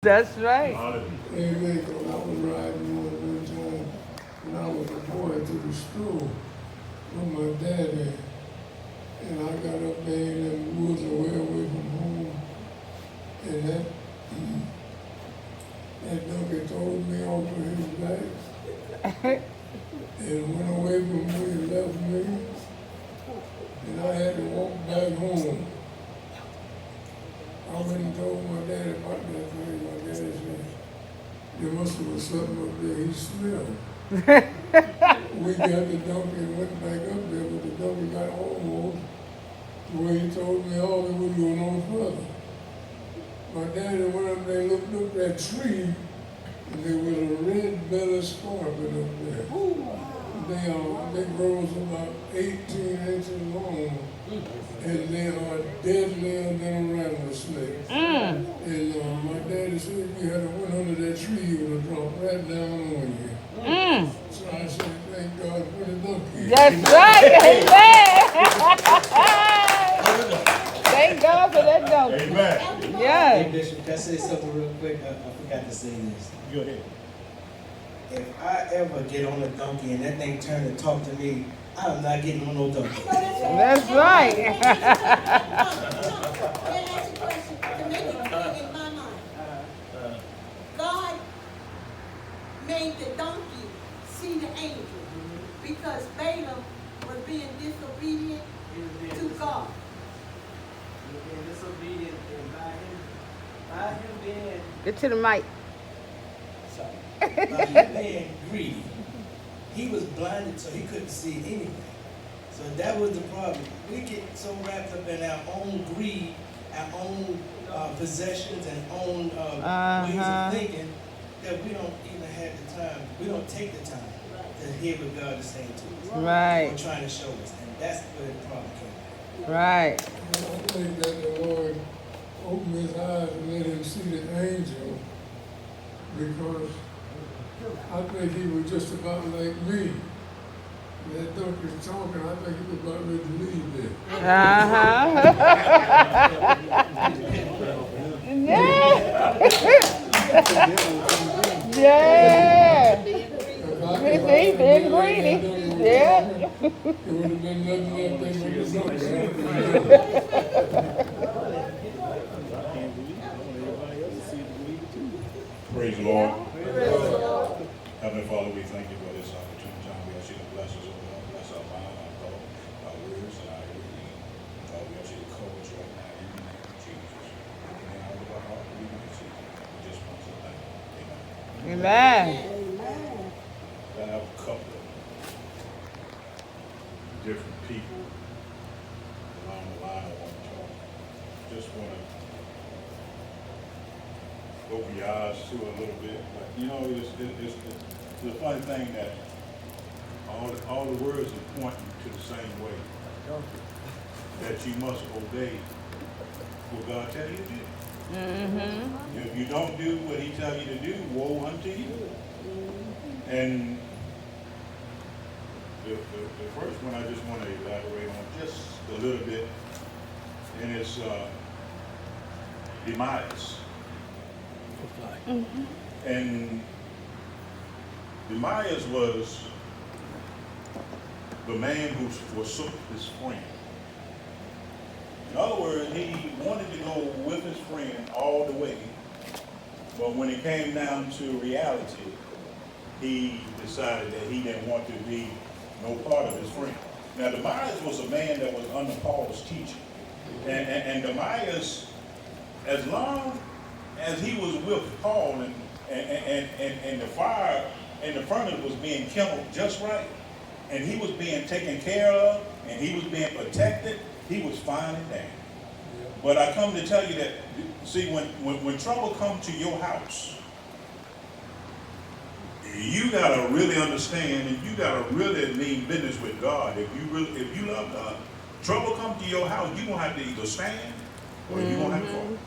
That's right. Amen. Because I was riding one time when I was a boy to the school with my daddy. And I got up there in them woods away from home. And that donkey told me off of his back and went away from me and left me. And I had to walk back home. I went and told my daddy about that thing. My daddy said, there must have been something up there he smelled. We got the donkey and went back up there, but the donkey got almost the way he told me all it was going on further. My daddy went up there and looked up that tree, and there was a red-bellied scorpion up there. They grows about 18 inches long, and they are deadlier than a rattlesnake. And my daddy said if you had went under that tree, you would have dropped right down on you. So I said, thank God for the donkey. That's right. Amen. Thank God for that donkey. Amen. Hey, Yeah. Bishop, can I say something real quick? I forgot to say this. Go ahead. If I ever get on a donkey and that thing turn and talk to me, I'm not getting on no donkey. That's right. Let me ask you a question to make it clear in my mind. God made the donkey see the angel because Balaam was being disobedient to God. Being disobedient and by him being Get to the mic. By him being greedy, he was blinded so he couldn't see anything. So that was the problem. We get so wrapped up in our own greed, our own possessions and own ways of thinking that we don't even have the time. We don't take the time to hear what God is saying to us. Right. Or trying to show us. And that's where the problem came from. Right. And I think that the Lord opened his eyes and let him see the angel because I think he was just about like me. That donkey's talking, I think he was about ready to leave there. Yeah. Yeah. If He been greedy. Yeah. It would have been nothing left than the Praise the Lord. Heavenly Father, we thank you for this opportunity. We ask you to bless us, Lord. Bless our mind, our thought, our words, and our everything. Father, we ask you to cover us right now in the name of Jesus. And out of our heart, we want to see. We just want to thank you. Amen. Amen. I have a couple of different people along the line I want to talk. Just want to open your eyes to a little bit. But you know, it's the funny thing that all the words are pointing to the same way. That you must obey what God tell you to do. If you don't do what he tell you to do, woe unto you. And the first one I just want to elaborate on just a little bit, and it's demise. And Demise was the man who forsook his friend. In other words, he wanted to go with his friend all the way, but when it came down to reality, he decided that he didn't want to be no part of his friend. Now, Demise was a man that was under Paul's teaching. And Demise, as long as he was with Paul and the fire and the furnace was being kindled just right, and he was being taken care of, and he was being protected, he was fine and dandy. But I come to tell you that, see, when trouble comes to your house, you gotta really understand, and you gotta really mean business with God. If you love God, trouble come to your house, you're gonna have to either stand or you're gonna have to fall.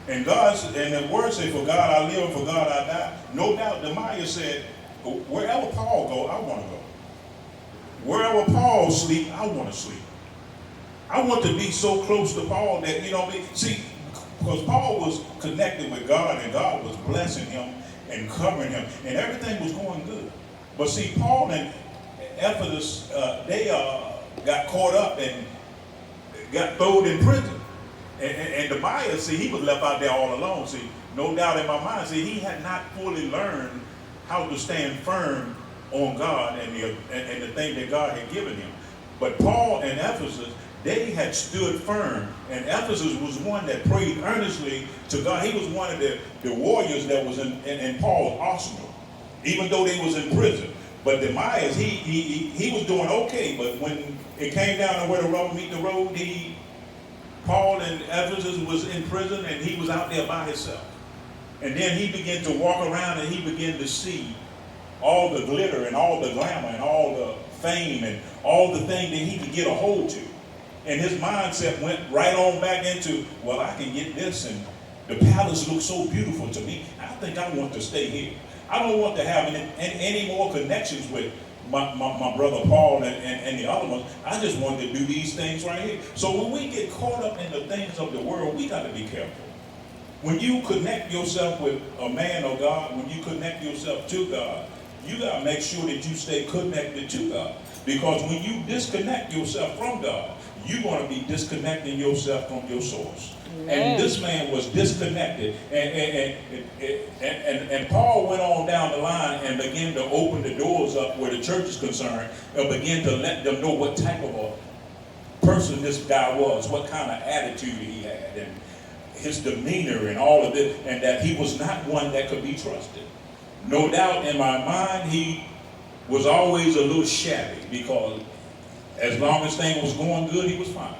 And the word say, for God I live, for God I die. No doubt, Nehemiah said, wherever Paul go, I want to go. Wherever Paul sleep, I want to sleep. I want to be so close to Paul that, see, because Paul was connected with God, and God was blessing him and covering him, and everything was going good. But see, Paul and Ephesus, they got caught up and got thrown in prison. And Tobias, see, he was left out there all alone. See, no doubt in my mind, see, he had not fully learned how to stand firm on God and the thing that God had given him. But Paul and Ephesus, they had stood firm, and Ephesus was one that prayed earnestly to God. He was one of the warriors that was in Paul's arsenal, even though they was in prison. But Demas, he was doing okay, but when it came down to where the rubber meet the road, Paul and Ephesus was in prison, and he was out there by himself. And then he began to walk around, and he began to see all the glitter and all the glamour and all the fame and all the thing that he could get a hold to. And his mindset went right on back into, well, I can get this, and the palace looks so beautiful to me. I think I want to stay here. I don't want to have any more connections with my brother Paul and the other ones. I just wanted to do these things right here. So when we get caught up in the things of the world, we got to be careful. When you connect yourself with a man of God, when you connect yourself to God, you got to make sure that you stay connected to God. Because when you disconnect yourself from God, you're going to be disconnecting yourself from your source. Amen. And this man was disconnected. And Paul went on down the line and began to open the doors up where the church is concerned and began to let them know what type of a person this guy was, what kind of attitude he had, and his demeanor and all of this, and that he was not one that could be trusted. No doubt in my mind, he was always a little shabby, because as long as things was going good, he was fine.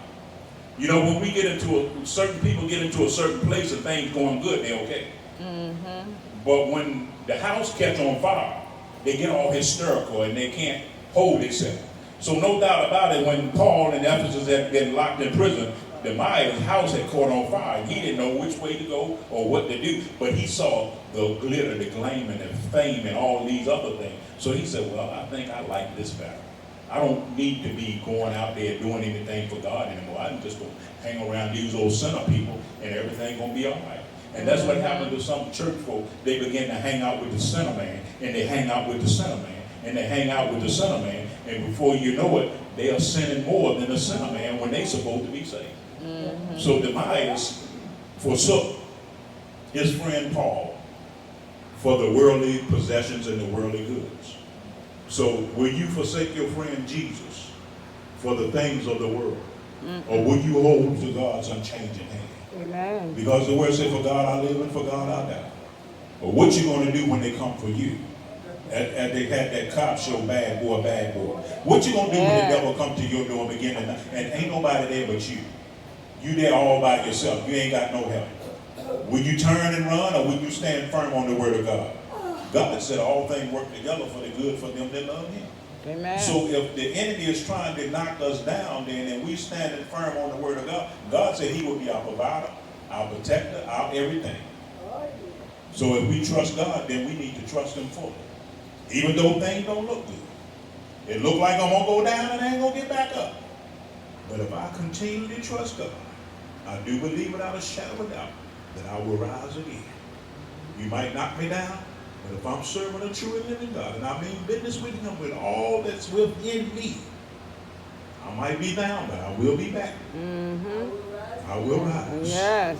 You know, when we get into certain people get into a certain place and things going good, they're okay. Mm-hmm. But when the house catch on fire, they get all hysterical and they can't hold themselves. So no doubt about it, when Paul and Ephesus had been locked in prison, Demas' house had caught on fire. He didn't know which way to go or what to do, but he saw the glitter, the gleam, and the fame, and all these other things. So he said, well, I think I like this better. I don't need to be going out there doing anything for God anymore. I'm just going to hang around these old sinner people, and everything going to be all right. And that's what happened to some church folk. They begin to hang out with the sinner man, and they hang out with the sinner man, and they hang out with the sinner man, and before you know it, they are sinning more than the sinner man when they're supposed to be saved. Mm-hmm. So Demas forsook his friend Paul for the worldly possessions and the worldly goods. So will you forsake your friend Jesus for the things of the world? Mm-hmm. Or will you hold to God's unchanging hand? Amen. Because the word says, for God I live and for God I die. But what you going to do when they come for you? As they had that cop show, bad boy, bad boy. What you going to do when the devil come to your door beginning and ain't nobody there but you? You there all by yourself. You ain't got no help. Will you turn and run, or will you stand firm on the word of God? God said all things work together for the good for them that love him. Amen. So if the enemy is trying to knock us down, then and we standing firm on the word of God, God said he will be our provider, our protector, our everything. So if we trust God, then we need to trust him fully. Even though things don't look good. It look like I'm going to go down and I ain't going to get back up. But if I continue to trust God, I do believe without a shadow of a doubt that I will rise again. You might knock me down, but if I'm serving a true and living God, and I mean business with him with all that's within me, I might be down, but I will be back. Mm-hmm. I will rise. Yes.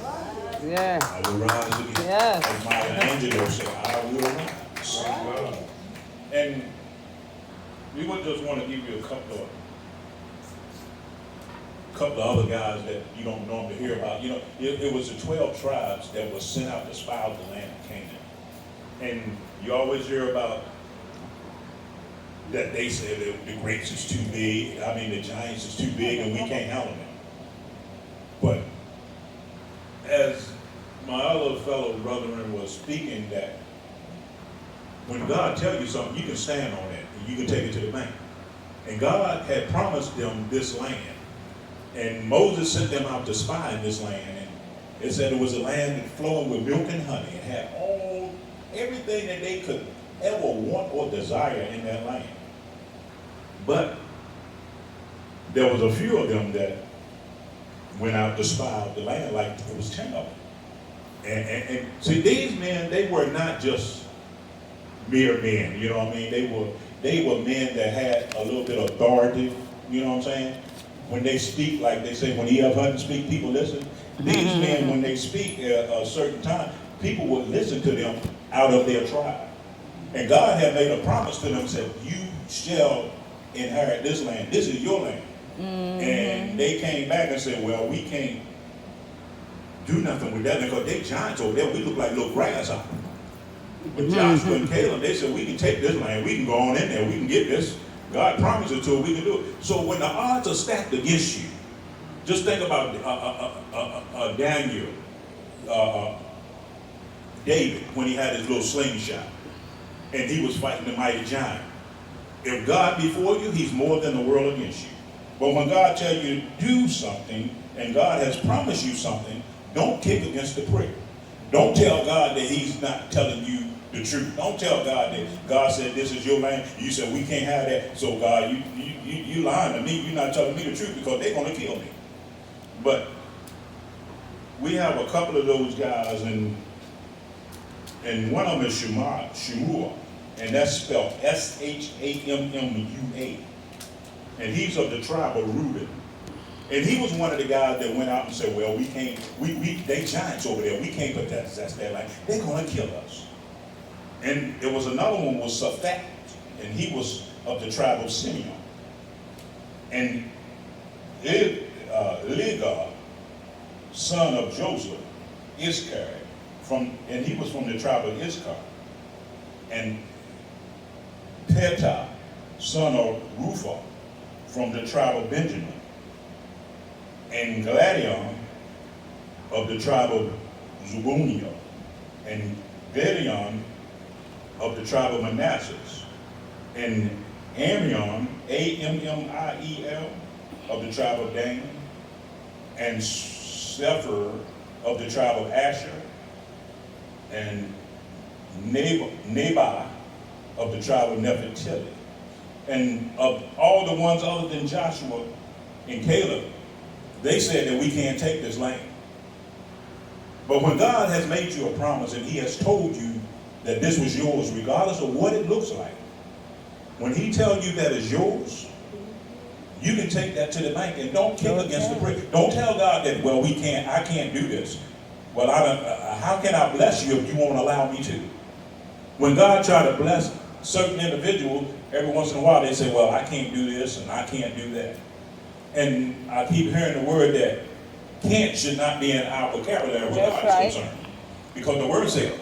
Yes. I will rise again. Yes. As Maya Angelou said, I will rise. And we would just want to give you a couple of other guys that you don't normally hear about. You know, it was the 12 tribes that was sent out to spy out the land of Canaan. And you always hear about that they said that the grapes is too big. I mean, the giants is too big and we can't handle them. But as my other fellow brethren was speaking, that when God tells you something, you can stand on it and you can take it to the bank. And God had promised them this land. And Moses sent them out to spy in this land. And it said it was a land flowing with milk and honey. It had everything that they could ever want or desire in that land. But there was a few of them that went out to spy out the land, like it was 10 of them. And see, these men, they were not just mere men, you know what I mean? They were men that had a little bit of authority, you know what I'm saying? When they speak, like they say, when E.F. Hutton speak, people listen. These men, when they speak at a certain time, people would listen to them out of their tribe. And God had made a promise to them, said, you shall inherit this land. This is your land. And they came back and said, well, we can't do nothing with that because they giants over there. We look like little grasshoppers. But Joshua and Caleb, they said, we can take this land. We can go on in there. We can get this. God promised it to us. We can do it. So when the odds are stacked against you, just think about Daniel, David, when he had his little slingshot, and he was fighting the mighty giant. If God be for you, he's more than the world against you. But when God tells you to do something, and God has promised you something, don't kick against the prick. Don't tell God that he's not telling you the truth. Don't tell God that God said this is your land. You said we can't have that. So God, you lying to me. You're not telling me the truth because they're going to kill me. But we have a couple of those guys, and one of them is Shemua, and that's spelled Shammua. And he's of the tribe of Reuben. And he was one of the guys that went out and said, well, we can't, they giants over there, we can't possess that land. They're going to kill us. And there was another one was Saphat, and he was of the tribe of Simeon. And Ligad, son of Joseph, Issachar, and he was from the tribe of Issachar. And Petah, son of Rupha, from the tribe of Benjamin. And Gladion of the tribe of Zebulun, and Gideon of the tribe of Manasseh, and Amiel, Amiel, of the tribe of Dan, and Sepher of the tribe of Asher, and Nabal of the tribe of Nephtali. And of all the ones other than Joshua and Caleb, they said that we can't take this land. But when God has made you a promise and he has told you that this was yours, regardless of what it looks like, when he tells you that it's yours, you can take that to the bank and don't kick against the brick. Don't tell God that, well, I can't do this. Well, how can I bless you if you won't allow me to? When God tries to bless certain individuals, every once in a while they say, well, I can't do this and I can't do that. And I keep hearing the word that can't should not be in our vocabulary where God is concerned. Because the word says,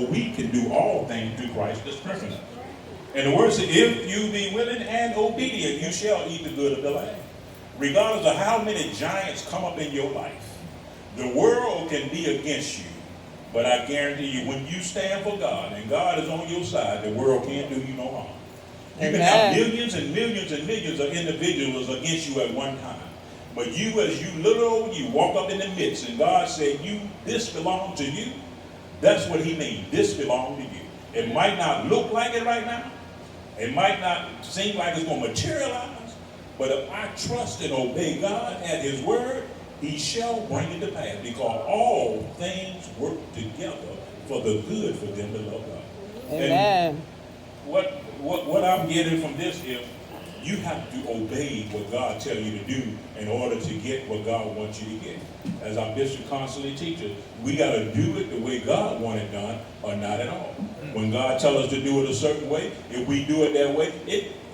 we can do all things through Christ that strengthens us. And the word says, if you be willing and obedient, you shall eat the good of the land. Regardless of how many giants come up in your life, the world can be against you. But I guarantee you, when you stand for God and God is on your side, the world can't do you no harm. You can have millions and millions and millions of individuals against you at one time. But you, as you little old you, walk up in the midst and God said, this belongs to you. That's what he means. This belongs to you. It might not look like it right now. It might not seem like it's going to materialize. But if I trust and obey God at his word, he shall bring it to pass. Because all things work together for the good for them that love God. Amen. And what I'm getting from this is you have to obey what God tells you to do in order to get what God wants you to get. As our bishop constantly teaches, we got to do it the way God wants it done or not at all. When God tells us to do it a certain way, if we do it that way,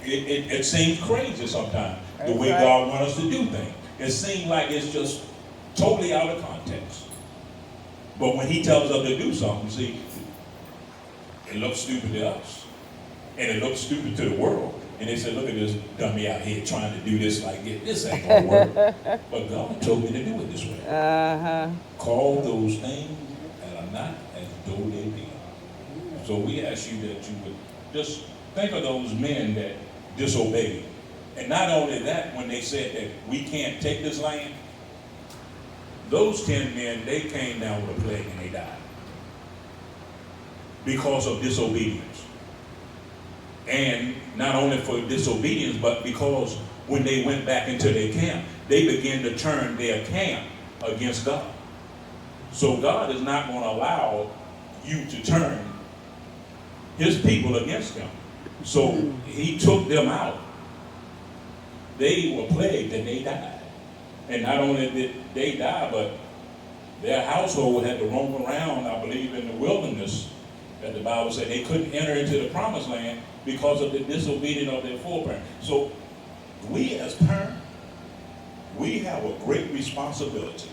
it seems crazy sometimes, the way God wants us to do things. It seems like it's just totally out of context. But when he tells us to do something, see, it looks stupid to us. And it looks stupid to the world. And they said, look at this dummy out here trying to do this like this. This ain't gonna work. But God told me to do it this way. Call those things that are not as though they be. So we ask you that you would just think of those men that disobeyed. And not only that, when they said that we can't take this land, those 10 men, they came down with a plague and they died. Because of disobedience. And not only for disobedience, but because when they went back into their camp, they began to turn their camp against God. So God is not going to allow you to turn his people against him. So he took them out. They were plagued and they died. And not only did they die, but their household had to roam around, I believe, in the wilderness. That the Bible said they couldn't enter into the promised land because of the disobedience of their foreparents. So we as parents, we have a great responsibility.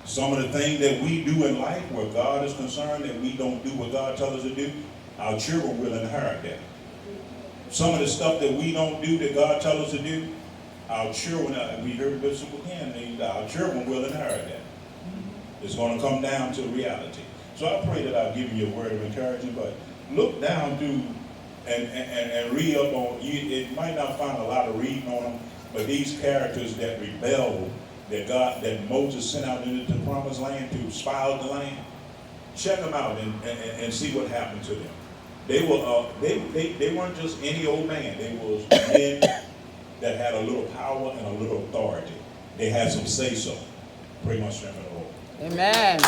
Some of the things that we do in life where God is concerned that we don't do what God tells us to do, our children will inherit that. Some of the stuff that we don't do that God tells us to do, our children, we heard Bishop again, our children will inherit that. It's going to come down to reality. So I pray that I've given you a word of encouragement, but look down through and read up on, it might not find a lot of reading on them, but these characters that rebelled, that Moses sent out into the promised land to spy out the land, check them out and see what happened to them. They were they weren't just any old man. They was men that had a little power and a little authority. They had some say so. Pray my strength in the Lord. Amen.